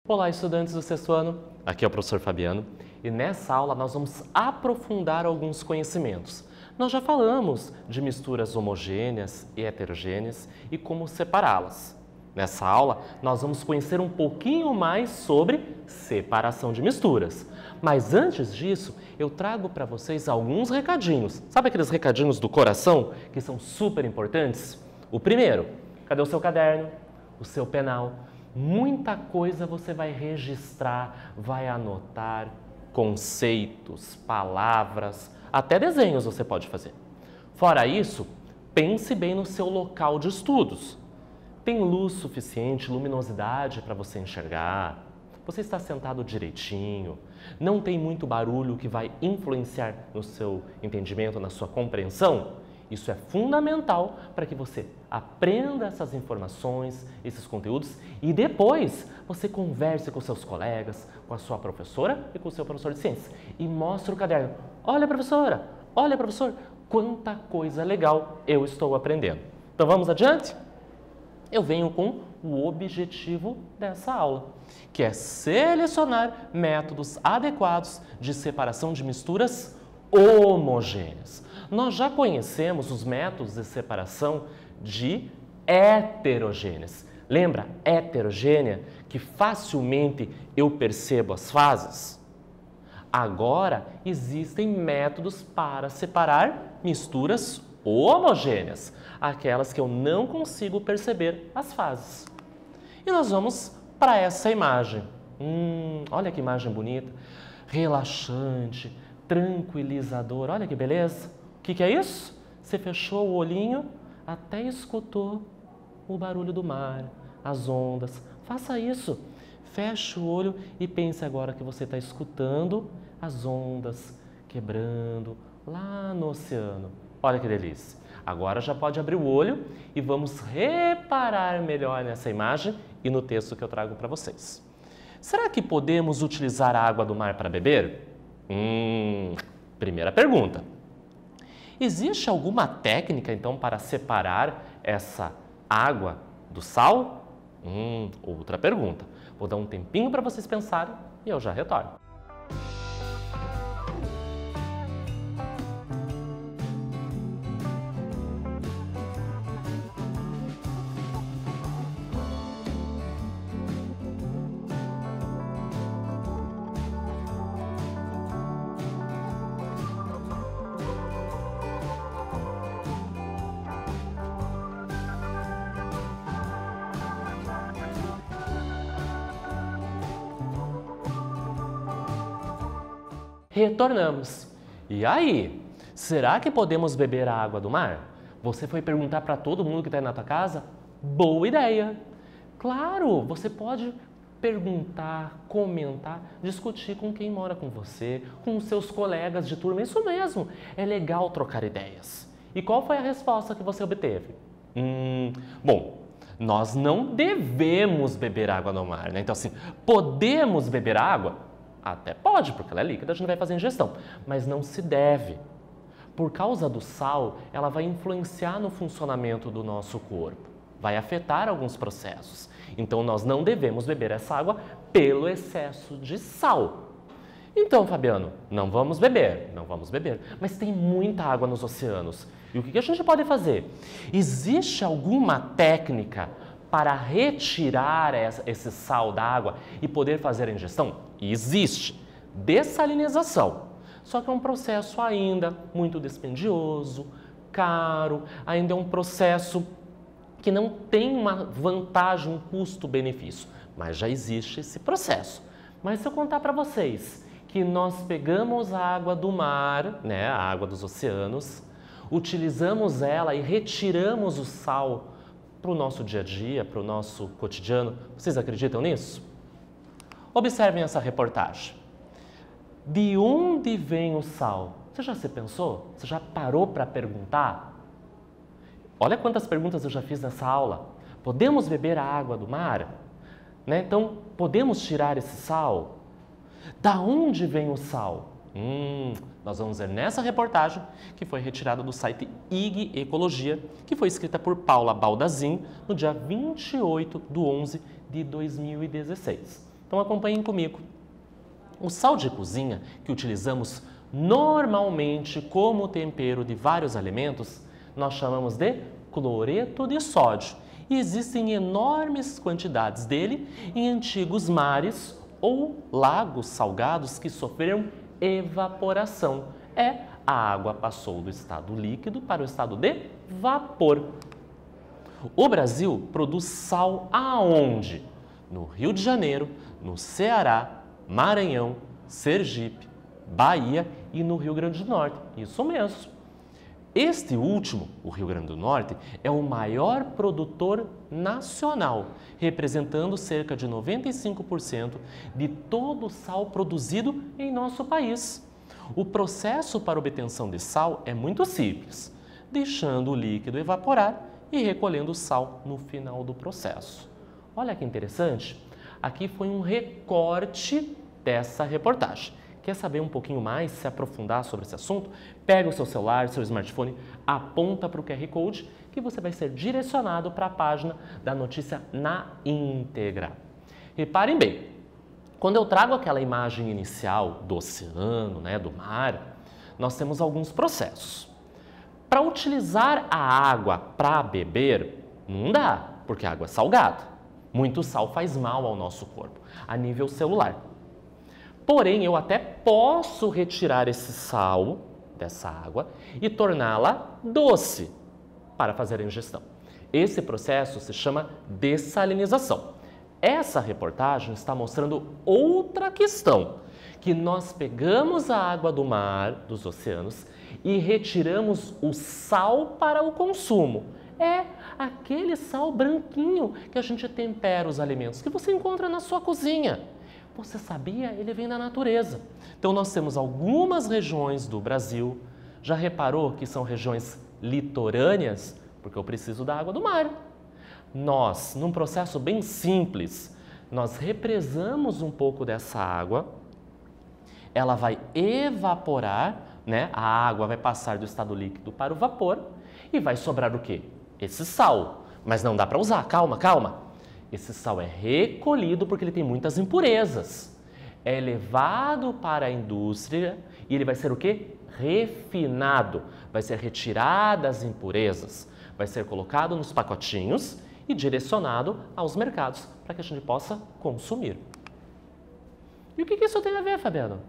Olá, estudantes do sexto ano, aqui é o professor Fabiano e nessa aula nós vamos aprofundar alguns conhecimentos. Nós já falamos de misturas homogêneas e heterogêneas e como separá-las. Nessa aula nós vamos conhecer um pouquinho mais sobre separação de misturas. Mas antes disso, eu trago para vocês alguns recadinhos. Sabe aqueles recadinhos do coração que são super importantes? O primeiro, cadê o seu caderno, o seu penal? Muita coisa você vai registrar, vai anotar, conceitos, palavras, até desenhos você pode fazer. Fora isso, pense bem no seu local de estudos. Tem luz suficiente, luminosidade para você enxergar? Você está sentado direitinho? Não tem muito barulho que vai influenciar no seu entendimento, na sua compreensão? Isso é fundamental para que você aprenda essas informações, esses conteúdos e depois você converse com seus colegas, com a sua professora e com o seu professor de ciências e mostre o caderno. Olha, professora, olha, professor, quanta coisa legal eu estou aprendendo. Então vamos adiante? Eu venho com o objetivo dessa aula, que é selecionar métodos adequados de separação de misturas homogêneas. Nós já conhecemos os métodos de separação de heterogêneas. Lembra heterogênea, que facilmente eu percebo as fases? Agora existem métodos para separar misturas homogêneas, aquelas que eu não consigo perceber as fases. E nós vamos para essa imagem. Olha que imagem bonita, relaxante, tranquilizador. Olha que beleza. O que é isso? Você fechou o olhinho, até escutou o barulho do mar, as ondas. Faça isso. Feche o olho e pense agora que você está escutando as ondas quebrando lá no oceano. Olha que delícia. Agora já pode abrir o olho e vamos reparar melhor nessa imagem e no texto que eu trago para vocês. Será que podemos utilizar a água do mar para beber? Primeira pergunta. Existe alguma técnica, então, para separar essa água do sal? Outra pergunta. Vou dar um tempinho para vocês pensarem e eu já retorno. Retornamos. E aí? Será que podemos beber a água do mar? Você foi perguntar para todo mundo que está aí na tua casa? Boa ideia! Claro, você pode perguntar, comentar, discutir com quem mora com você, com os seus colegas de turma. Isso mesmo, é legal trocar ideias. E qual foi a resposta que você obteve? Bom, nós não devemos beber água no mar, né? Então assim, podemos beber água? Até pode, porque ela é líquida, a gente vai fazer ingestão, mas não se deve. Por causa do sal, ela vai influenciar no funcionamento do nosso corpo, vai afetar alguns processos. Então, nós não devemos beber essa água pelo excesso de sal. Então, Fabiano, não vamos beber, mas tem muita água nos oceanos. E o que a gente pode fazer? Existe alguma técnica para retirar esse sal da água e poder fazer a ingestão? Existe. Dessalinização. Só que é um processo ainda muito dispendioso, caro, ainda é um processo que não tem uma vantagem, um custo-benefício. Mas já existe esse processo. Mas se eu contar para vocês que nós pegamos a água do mar, né, a água dos oceanos, utilizamos ela e retiramos o sal para o nosso dia a dia, para o nosso cotidiano. Vocês acreditam nisso? Observem essa reportagem. De onde vem o sal? Você já se pensou? Você já parou para perguntar? Olha quantas perguntas eu já fiz nessa aula. Podemos beber a água do mar? Né? Então, podemos tirar esse sal? Da onde vem o sal? Nós vamos ver nessa reportagem que foi retirada do site IG Ecologia, que foi escrita por Paula Baldazin no dia 28/11/2016. Então acompanhem comigo. O sal de cozinha, que utilizamos normalmente como tempero de vários alimentos, nós chamamos de cloreto de sódio. E existem enormes quantidades dele em antigos mares ou lagos salgados que sofreram evaporação. A água passou do estado líquido para o estado de vapor. O Brasil produz sal aonde? No Rio de Janeiro, no Ceará, Maranhão, Sergipe, Bahia e no Rio Grande do Norte. Isso mesmo. Este último, o Rio Grande do Norte, é o maior produtor nacional, representando cerca de 95% de todo o sal produzido em nosso país. O processo para obtenção de sal é muito simples, deixando o líquido evaporar e recolhendo o sal no final do processo. Olha que interessante, aqui foi um recorte dessa reportagem. Quer saber um pouquinho mais, se aprofundar sobre esse assunto? Pega o seu celular, seu smartphone, aponta para o QR Code que você vai ser direcionado para a página da notícia na íntegra. Reparem bem, quando eu trago aquela imagem inicial do oceano, do mar, nós temos alguns processos. Para utilizar a água para beber, não dá, porque a água é salgada. Muito sal faz mal ao nosso corpo, a nível celular. Porém, eu até posso retirar esse sal dessa água e torná-la doce para fazer a ingestão. Esse processo se chama dessalinização. Essa reportagem está mostrando outra questão, que nós pegamos a água do mar, dos oceanos, e retiramos o sal para o consumo. É aquele sal branquinho que a gente tempera os alimentos, que você encontra na sua cozinha. Você sabia? Ele vem da natureza. Então, nós temos algumas regiões do Brasil. Já reparou que são regiões litorâneas? Porque eu preciso da água do mar. Nós, num processo bem simples, nós represamos um pouco dessa água, ela vai evaporar, a água vai passar do estado líquido para o vapor e vai sobrar o quê? Esse sal. Mas não dá para usar, calma. Esse sal é recolhido porque ele tem muitas impurezas. É levado para a indústria e ele vai ser o quê? Refinado. Vai ser retirado as impurezas, vai ser colocado nos pacotinhos e direcionado aos mercados para que a gente possa consumir. E o que isso tem a ver, Fabiano?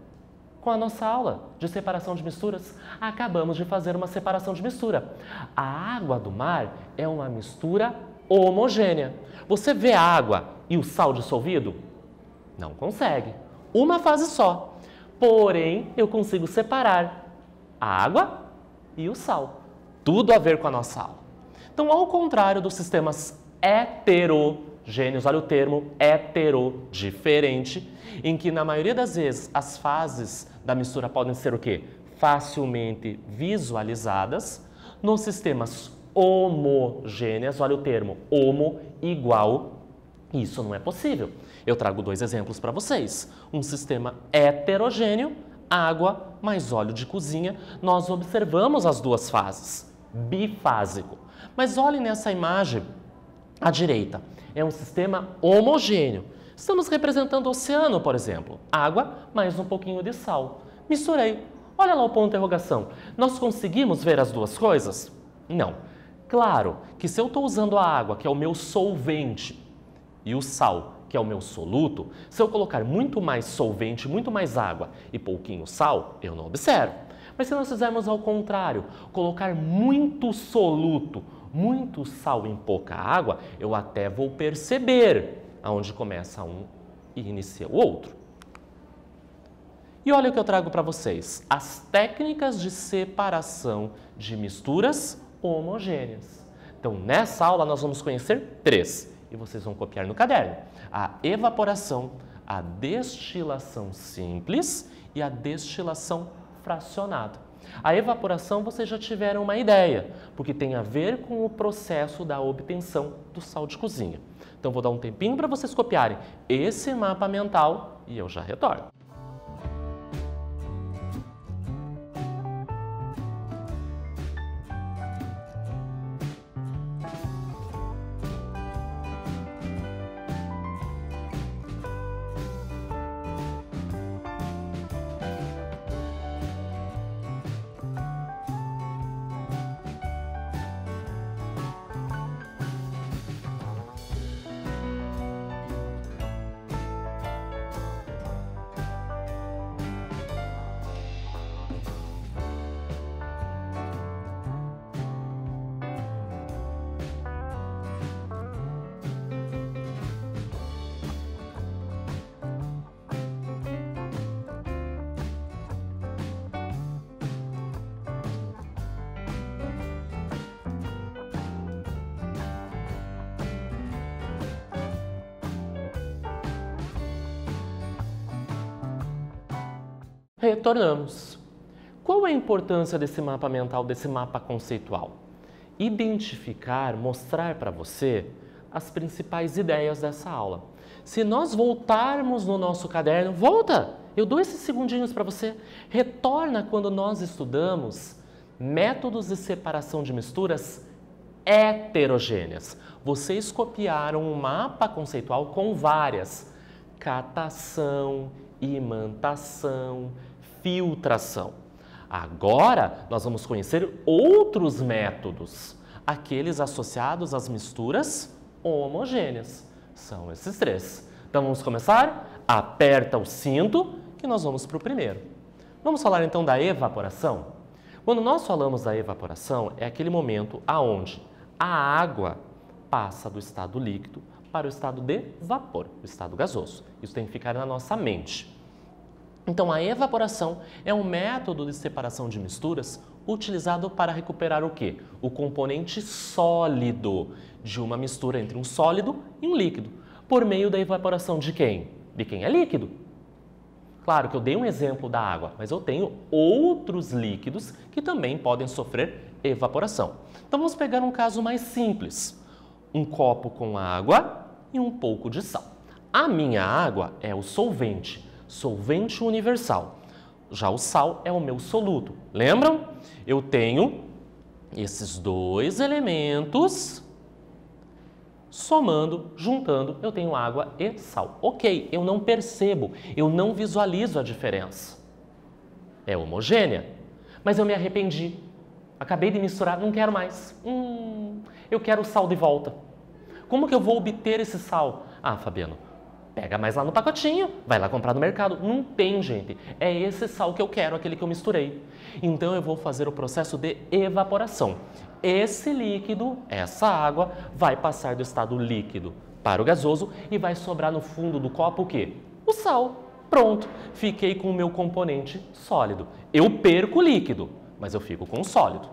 Com a nossa aula de separação de misturas. Acabamos de fazer uma separação de mistura. A água do mar é uma mistura homogênea. Você vê a água e o sal dissolvido? Não consegue. Uma fase só. Porém, eu consigo separar a água e o sal. Tudo a ver com a nossa aula. Então, ao contrário dos sistemas heterogêneos, olha o termo hetero, diferente, em que na maioria das vezes as fases da mistura podem ser o quê? Facilmente visualizadas. Nos sistemas homogêneas, olha o termo homo, igual, isso não é possível. Eu trago dois exemplos para vocês. Um sistema heterogêneo, água mais óleo de cozinha, nós observamos as duas fases, bifásico. Mas olhem nessa imagem à direita, é um sistema homogêneo. Estamos representando o oceano, por exemplo, água mais um pouquinho de sal. Misturei. Olha lá o ponto de interrogação. Nós conseguimos ver as duas coisas? Não. Claro que se eu estou usando a água, que é o meu solvente, e o sal, que é o meu soluto, se eu colocar muito mais solvente, muito mais água e pouquinho sal, eu não observo. Mas se nós fizermos ao contrário, colocar muito soluto, muito sal em pouca água, eu até vou perceber aonde começa um e inicia o outro. E olha o que eu trago para vocês, as técnicas de separação de misturas homogêneas. Então, nessa aula nós vamos conhecer 3 e vocês vão copiar no caderno. A evaporação, a destilação simples e a destilação fracionada. A evaporação vocês já tiveram uma ideia, porque tem a ver com o processo da obtenção do sal de cozinha. Então, vou dar um tempinho para vocês copiarem esse mapa mental e eu já retorno. Retornamos. Qual é a importância desse mapa mental, desse mapa conceitual? Identificar, mostrar para você as principais ideias dessa aula. Se nós voltarmos no nosso caderno, volta! Eu dou esses segundinhos para você. Retorna quando nós estudamos métodos de separação de misturas heterogêneas. Vocês copiaram um mapa conceitual com várias: catação, imantação, filtração. Agora, nós vamos conhecer outros métodos, aqueles associados às misturas homogêneas. São esses três. Então, vamos começar? Aperta o cinto que nós vamos para o primeiro. Vamos falar então da evaporação? Quando nós falamos da evaporação, é aquele momento aonde a água passa do estado líquido para o estado de vapor, o estado gasoso. Isso tem que ficar na nossa mente. Então, a evaporação é um método de separação de misturas utilizado para recuperar o quê? O componente sólido de uma mistura entre um sólido e um líquido, por meio da evaporação de quem? De quem é líquido. Claro que eu dei um exemplo da água, mas eu tenho outros líquidos que também podem sofrer evaporação. Então, vamos pegar um caso mais simples. Um copo com água e um pouco de sal. A minha água é o solvente universal. Já o sal é o meu soluto. Lembram? Eu tenho esses dois elementos somando, juntando, eu tenho água e sal. Ok, eu não percebo, eu não visualizo a diferença. É homogênea, mas eu me arrependi. Acabei de misturar, não quero mais. Eu quero o sal de volta. Como que eu vou obter esse sal? Ah, Fabiano, pega mais lá no pacotinho, vai lá comprar no mercado. Não tem, gente. É esse sal que eu quero, aquele que eu misturei. Então, eu vou fazer o processo de evaporação. Esse líquido, essa água, vai passar do estado líquido para o gasoso e vai sobrar no fundo do copo o quê? O sal. Pronto, fiquei com o meu componente sólido. Eu perco o líquido, mas eu fico com o sólido.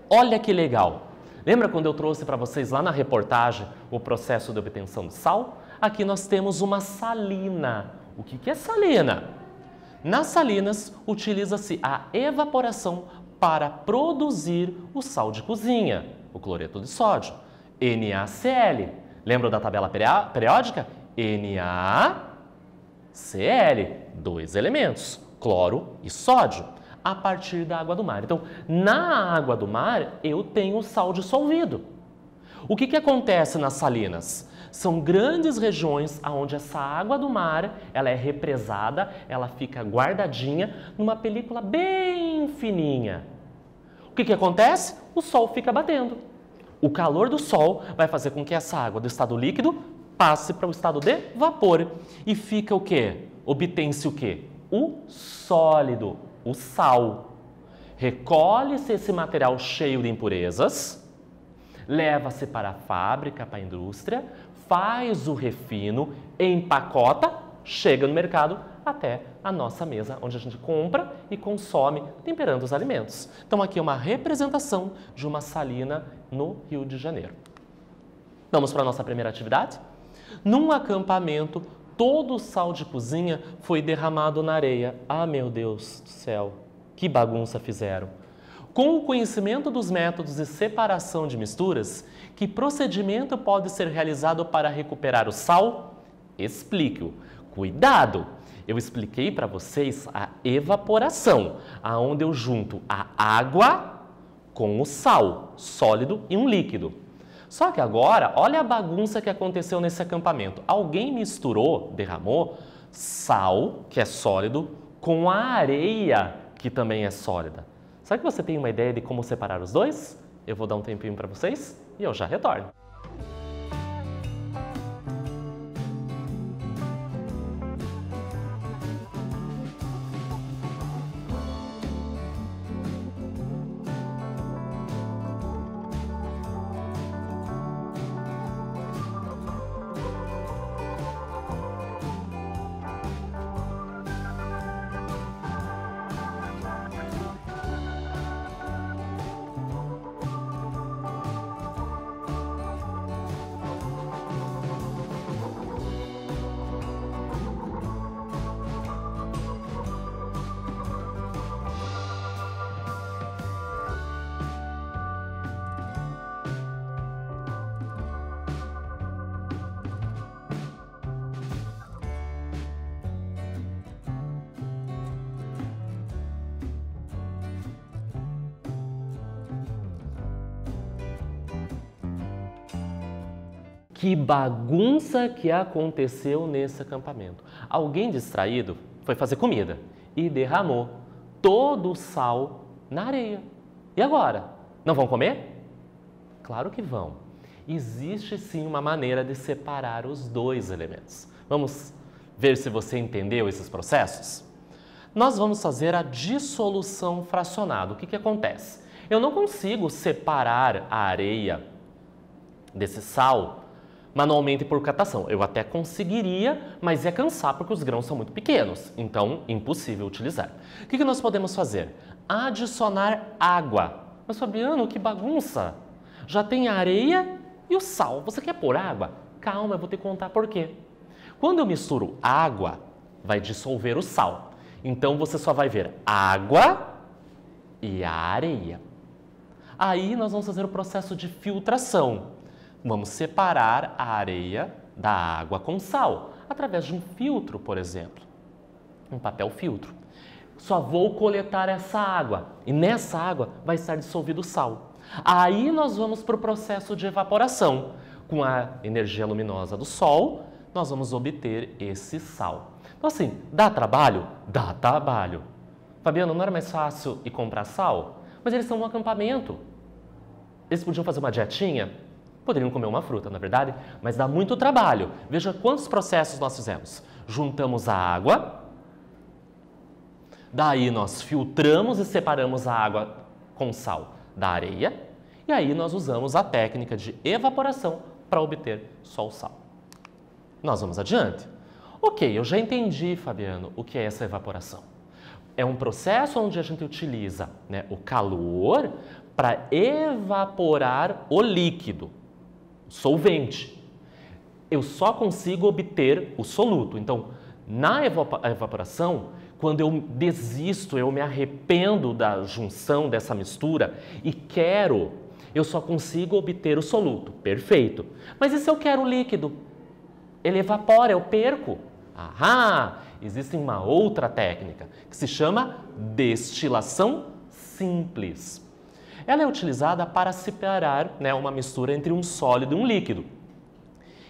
Olha que legal! Lembra quando eu trouxe para vocês lá na reportagem o processo de obtenção de sal? Aqui nós temos uma salina. O que é salina? Nas salinas, utiliza-se a evaporação para produzir o sal de cozinha, o cloreto de sódio, NaCl. Lembra da tabela periódica? NaCl, dois elementos, cloro e sódio, a partir da água do mar. Então, na água do mar, eu tenho o sal dissolvido. O que acontece nas salinas? São grandes regiões onde essa água do mar ela é represada, ela fica guardadinha numa película bem fininha. O que acontece? O sol fica batendo. O calor do sol vai fazer com que essa água do estado líquido passe para o estado de vapor. E fica o quê? Obtém-se o quê? O sólido, o sal. Recolhe-se esse material cheio de impurezas, leva-se para a fábrica, para a indústria, faz o refino, empacota, chega no mercado até a nossa mesa, onde a gente compra e consome, temperando os alimentos. Então, aqui é uma representação de uma salina no Rio de Janeiro. Vamos para a nossa primeira atividade? Num acampamento, todo o sal de cozinha foi derramado na areia. Ah, meu Deus do céu, que bagunça fizeram! Com o conhecimento dos métodos de separação de misturas, que procedimento pode ser realizado para recuperar o sal? Explique-o. Cuidado! Eu expliquei para vocês a evaporação, aonde eu junto a água com o sal, sólido e um líquido. Só que agora, olha a bagunça que aconteceu nesse acampamento. Alguém misturou, derramou, sal, que é sólido, com a areia, que também é sólida. Será que você tem uma ideia de como separar os dois? Eu vou dar um tempinho para vocês e eu já retorno. Que bagunça que aconteceu nesse acampamento. Alguém distraído foi fazer comida e derramou todo o sal na areia. E agora? Não vão comer? Claro que vão. Existe sim uma maneira de separar os dois elementos. Vamos ver se você entendeu esses processos? Nós vamos fazer a dissolução fracionada. O que acontece? Eu não consigo separar a areia desse sal manualmente por catação. Eu até conseguiria, mas ia cansar porque os grãos são muito pequenos, então impossível utilizar. O que nós podemos fazer? Adicionar água. Mas Fabiano, que bagunça! Já tem a areia e o sal. Você quer pôr água? Calma, eu vou te contar por quê. Quando eu misturo água, vai dissolver o sal. Então você só vai ver água e a areia. Aí nós vamos fazer o processo de filtração. Vamos separar a areia da água com sal, através de um filtro, por exemplo. Um papel filtro. Só vou coletar essa água e nessa água vai estar dissolvido o sal. Aí nós vamos para o processo de evaporação. Com a energia luminosa do sol, nós vamos obter esse sal. Então assim, dá trabalho? Dá trabalho. Fabiano, não era mais fácil ir comprar sal? Mas eles estão no acampamento. Eles podiam fazer uma dietinha? Poderiam comer uma fruta, na verdade, mas dá muito trabalho. Veja quantos processos nós fizemos. Juntamos a água, daí nós filtramos e separamos a água com sal da areia, e aí nós usamos a técnica de evaporação para obter só o sal. Nós vamos adiante. Ok, eu já entendi, Fabiano, o que é essa evaporação. É um processo onde a gente utiliza, o calor para evaporar o líquido, o solvente. Eu só consigo obter o soluto. Então, na evaporação, quando eu desisto, eu me arrependo da junção dessa mistura e eu só consigo obter o soluto. Perfeito. Mas e se eu quero o líquido? Ele evapora, eu perco. Ahá! Existe uma outra técnica que se chama destilação simples. Ela é utilizada para separar uma mistura entre um sólido e um líquido,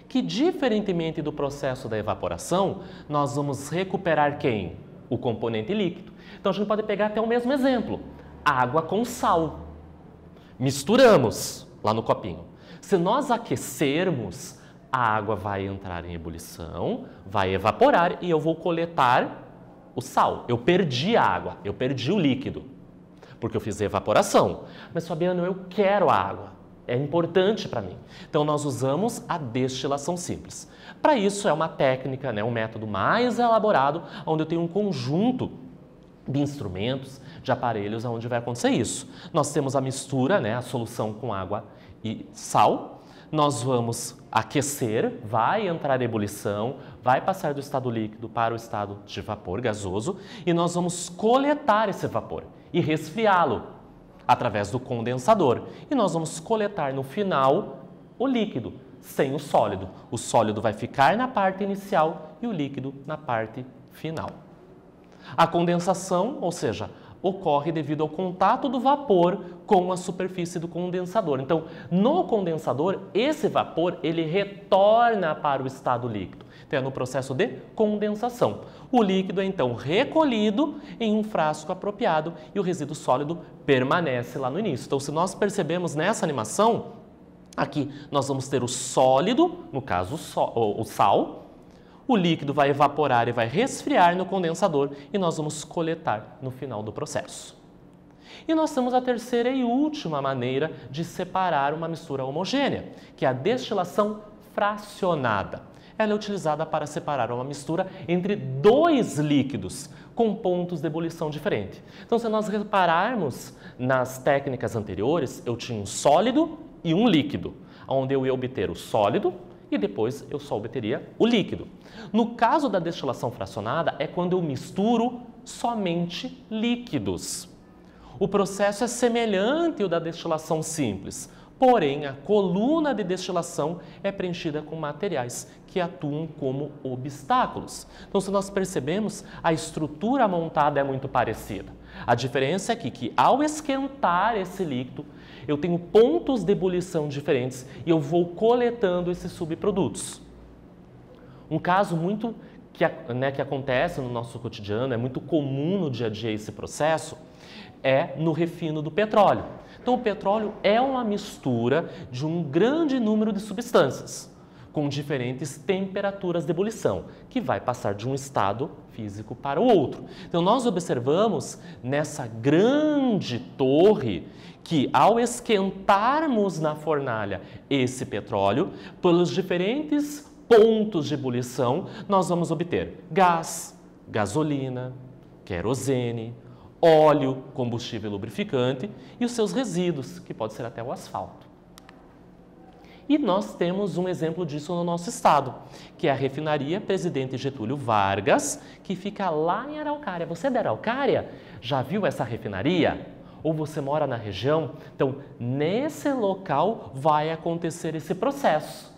que diferentemente do processo da evaporação, nós vamos recuperar quem? O componente líquido. Então a gente pode pegar até o mesmo exemplo, água com sal. Misturamos lá no copinho. Se nós aquecermos, a água vai entrar em ebulição, vai evaporar e eu vou coletar o sal. Eu perdi a água, eu perdi o líquido, porque eu fiz a evaporação. Mas, Fabiano, eu quero a água, é importante para mim. Então, nós usamos a destilação simples. Para isso, é uma técnica, um método mais elaborado, onde eu tenho um conjunto de instrumentos, de aparelhos, onde vai acontecer isso. Nós temos a mistura, a solução com água e sal. Nós vamos aquecer, vai entrar em ebulição, vai passar do estado líquido para o estado de vapor gasoso e nós vamos coletar esse vapor e resfriá-lo através do condensador. E nós vamos coletar no final o líquido, sem o sólido. O sólido vai ficar na parte inicial e o líquido na parte final. A condensação, ou seja, ocorre devido ao contato do vapor com a superfície do condensador. Então, no condensador, esse vapor ele retorna para o estado líquido. Então, é no processo de condensação. O líquido é então recolhido em um frasco apropriado e o resíduo sólido permanece lá no início. Então, se nós percebemos nessa animação, aqui nós vamos ter o sólido, no caso o sal. O líquido vai evaporar e vai resfriar no condensador e nós vamos coletar no final do processo. E nós temos a terceira e última maneira de separar uma mistura homogênea, que é a destilação fracionada. Ela é utilizada para separar uma mistura entre dois líquidos com pontos de ebulição diferentes. Então, se nós repararmos nas técnicas anteriores, eu tinha um sólido e um líquido, onde eu ia obter o sólido e depois eu só obteria o líquido. No caso da destilação fracionada, é quando eu misturo somente líquidos. O processo é semelhante ao da destilação simples, Porém, a coluna de destilação é preenchida com materiais que atuam como obstáculos. Então, se nós percebemos, a estrutura montada é muito parecida. A diferença é que ao esquentar esse líquido, eu tenho pontos de ebulição diferentes e eu vou coletando esses subprodutos. Um caso muito que acontece no nosso cotidiano, é muito comum no dia a dia esse processo, é no refino do petróleo. Então, o petróleo é uma mistura de um grande número de substâncias, com diferentes temperaturas de ebulição, que vai passar de um estado físico para o outro. Então, nós observamos nessa grande torre que, ao esquentarmos na fornalha esse petróleo, pelos diferentes pontos de ebulição, nós vamos obter gás, gasolina, querosene, óleo, combustível lubrificante e os seus resíduos, que pode ser até o asfalto. E nós temos um exemplo disso no nosso estado, que é a refinaria Presidente Getúlio Vargas, que fica lá em Araucária. Você é da Araucária? Já viu essa refinaria? Ou você mora na região? Então, nesse local vai acontecer esse processo,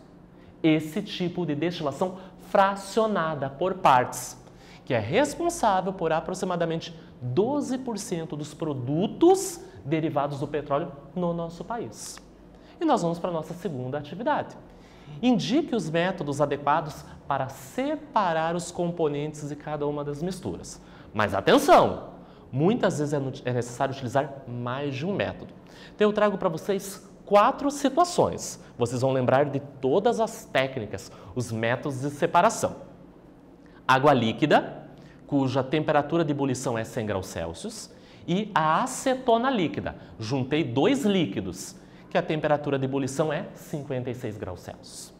esse tipo de destilação fracionada por partes, que é responsável por aproximadamente 12% dos produtos derivados do petróleo no nosso país. E nós vamos para a nossa segunda atividade. Indique os métodos adequados para separar os componentes de cada uma das misturas. Mas atenção! Muitas vezes é necessário utilizar mais de um método. Então eu trago para vocês 4 situações. Vocês vão lembrar de todas as técnicas, os métodos de separação. Água líquida, cuja temperatura de ebulição é 100 graus Celsius, e a acetona líquida. Juntei 2 líquidos, que a temperatura de ebulição é 56 graus Celsius.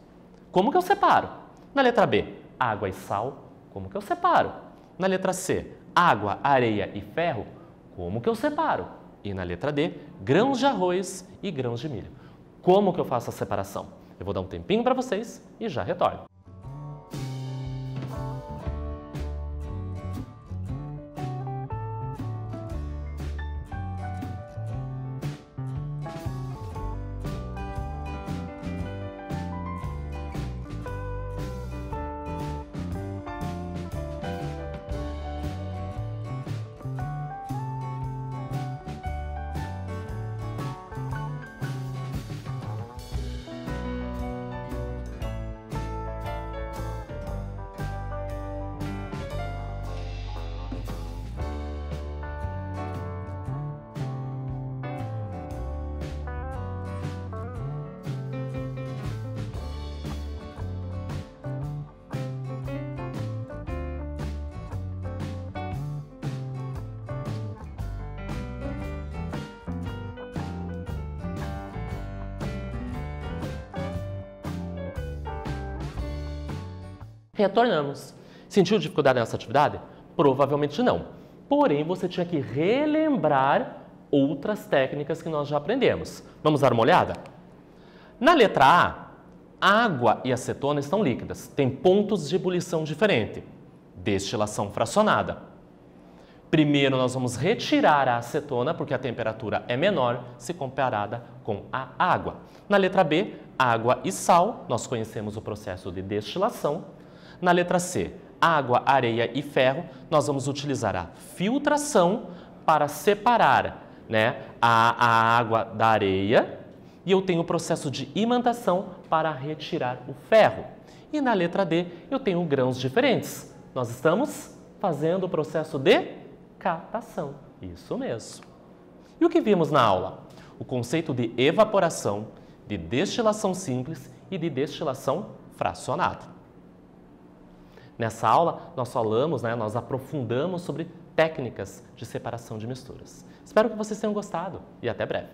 Como que eu separo? Na letra B, água e sal. Como que eu separo? Na letra C, água, areia e ferro. Como que eu separo? E na letra D, grãos de arroz e grãos de milho. Como que eu faço a separação? Eu vou dar um tempinho para vocês e já retorno. Retornamos. Sentiu dificuldade nessa atividade? Provavelmente não. Porém, você tinha que relembrar outras técnicas que nós já aprendemos. Vamos dar uma olhada? Na letra A, água e acetona estão líquidas. Tem pontos de ebulição diferente. Destilação fracionada. Primeiro, nós vamos retirar a acetona, porque a temperatura é menor se comparada com a água. Na letra B, água e sal. Nós conhecemos o processo de destilação. Na letra C, água, areia e ferro, nós vamos utilizar a filtração para separar, a água da areia, e eu tenho o processo de imantação para retirar o ferro. E na letra D, eu tenho grãos diferentes. Nós estamos fazendo o processo de catação. Isso mesmo. E o que vimos na aula? O conceito de evaporação, de destilação simples e de destilação fracionada. Nessa aula, nós falamos, nós aprofundamos sobre técnicas de separação de misturas. Espero que vocês tenham gostado e até breve.